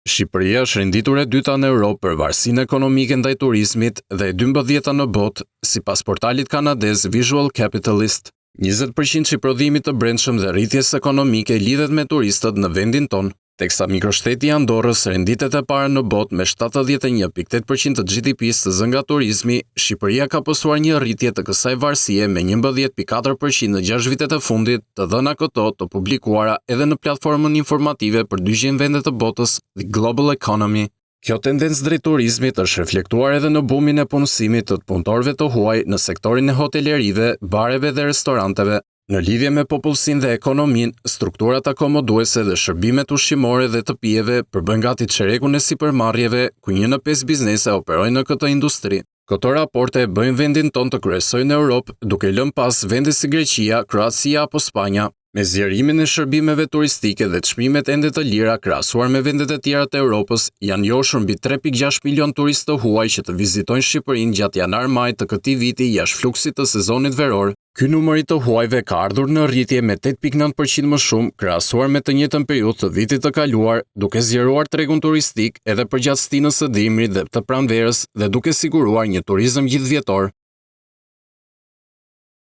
Shqipëria është renditur e dyta në Europë për varësinë ekonomike ndaj turizmit dhe e 12-ta në botë, sipas portalit kanadez Visual Capitalist. 20% i prodhimit të brendshëm dhe rritjes ekonomike lidhet me turistët në vendin tonë, teksa mikroshteti i Andorrës renditet e parë në botë me 71.8% të GDP-s të zënë nga turizmi. Shqipëria ka posuar një rritje të kësaj varësie me 11.4% në 6 vitet e fundit, të dhëna këto të publikuara edhe në platformën informative për 200 vende të botës, The Global Economy. Kjo tendencë drejt turizmit është reflektuar edhe në bumin e punësimit të punëtorëve të huaj në sektorin e hotelerive, bareve dhe restoranteve. Në lidhje me popullsinë dhe ekonominë, strukturat akomoduese dhe shërbimet ushqimore dhe të pijeve përbën gati çerekun e sipërmarrjeve, ku 1 në 5 biznese operojnë në këtë industri. Këto raporte bëjnë vendin tonë të kryesojë në Europë, duke lënë pas vende si Greqia, Kroacia apo Spanja. Me zgjerimin e shërbimeve turistike dhe çmimet ende të lira krahasuar me vendet e tjera të Europës, janë njohur mbi 3.6 milion turistë të huaj që të vizitojnë Shqipërinë gjatë janar-maj të këtij viti jashtë fluksit të sezonit veror. Ky numër i të huajve ka ardhur në rritje me 8.9% më shumë krahasuar me të njëjtën periudhë të vitit të kaluar, duke zgjeruar tregun turistik edhe përgjatë stinës së dimrit dhe të pranverës dhe duke siguruar një turizëm gjithëvjetor.